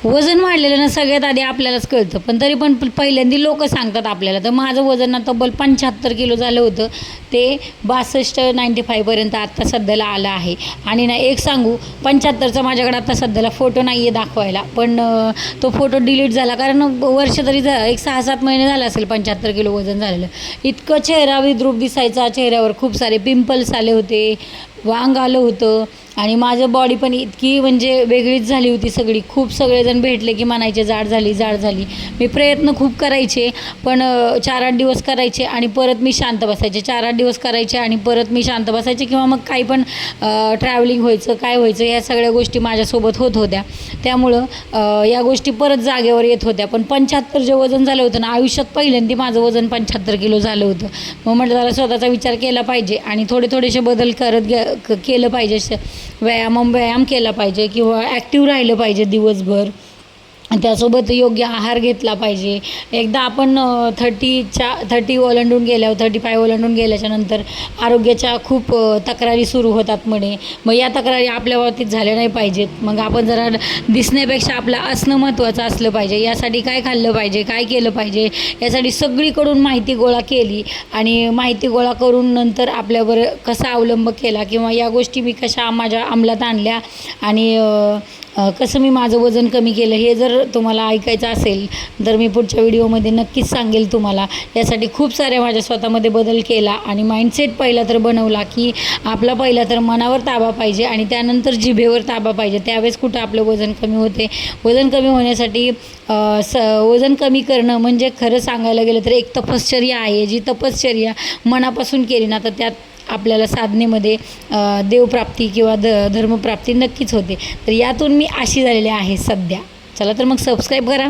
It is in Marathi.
वजन वाढलेलं ना सगळ्यात आधी आपल्यालाच कळतं, पण तरी पण पहिल्यांदा लोक सांगतात आपल्याला. तर माझं वजन ना तब्बल 75 किलो झालं होतं, ते 62-95पर्यंत आत्ता सध्याला आलं आहे. आणि ना एक सांगू, 75चा माझ्याकडे आता सध्याला फोटो नाही आहे दाखवायला, पण तो फोटो डिलीट झाला, कारण वर्ष तरी एक 6-7 महिने झाले असेल 75 किलो वजन झालेलं. इतकं चेहरा विद्रूप दिसायचा, चेहऱ्यावर खूप सारे पिंपल्स आले होते, वांग आलं होतं, आणि माझं बॉडी पण इतकी म्हणजे वेगळीच झाली होती सगळी. खूप सगळेजण भेटले की म्हणायचे जाड झाली जाड झाली. मी प्रयत्न खूप करायचे, पण 4-8 दिवस करायचे आणि परत मी शांत बसायचे. 4-8 दिवस करायचे आणि परत मी शांत बसायचे, किंवा मग काही पण ट्रॅव्हलिंग व्हायचं, काय व्हायचं, ह्या सगळ्या गोष्टी माझ्यासोबत होत होत्या. त्यामुळं या गोष्टी परत जागेवर येत होत्या. पण 75 जे वजन झालं होतं ना, आयुष्यात पहिल्यांदा माझं वजन 75 किलो झालं होतं. मग म्हटलं जरा स्वतःचा विचार केला पाहिजे आणि थोडेसे बदल करत केलं पाहिजे. व्यायाम केला पाहिजे, किंवा ॲक्टिव्ह राहिलं पाहिजे दिवसभर. त्यासोबत योग्य आहार घेतला पाहिजे. एकदा आपण 30 ओलांडून गेल्यावर 35 ओलांडून गेल्याच्यानंतर आरोग्याच्या खूप तक्रारी सुरू होतात म्हणे. मग या तक्रारी आपल्या बाबतीत झाल्या नाही पाहिजेत. मग आपण जरा दिसण्यापेक्षा आपलं असणं महत्त्वाचं असलं पाहिजे. यासाठी काय खाल्लं पाहिजे, काय केलं पाहिजे, यासाठी सगळीकडून माहिती गोळा केली, आणि माहिती गोळा करून नंतर आपल्यावर कसा अवलंब केला, किंवा या गोष्टी मी कशा माझ्या अंमलात आणल्या, आणि कसं मी माझं वजन कमी केलं, हे जर तुम्हाला ऐकायचं असेल तर मी पुढच्या व्हिडिओमध्ये नक्कीच सांगेल तुम्हाला. यासाठी खूप साऱ्या माझ्या स्वतःमध्ये बदल केला, आणि माइंडसेट पहिला तर बनवला की आपला पहिला तर मनावर ताबा पाहिजे, आणि त्यानंतर जिभेवर ताबा पाहिजे. त्यावेळेस कुठं आपलं वजन कमी होते. वजन कमी होण्यासाठी वजन कमी करणं म्हणजे खरं सांगायला गेलं तर एक तपश्चर्या आहे. जी तपश्चर्या मनापासून केली ना, तर त्यात आपल्याला साधनेमध्ये देवप्राप्ती किंवा धर्मप्राप्ती नक्कीच होते. तर यातून मी अशी झालेली आहे सध्या. चला तर मग सबस्क्राईब करा.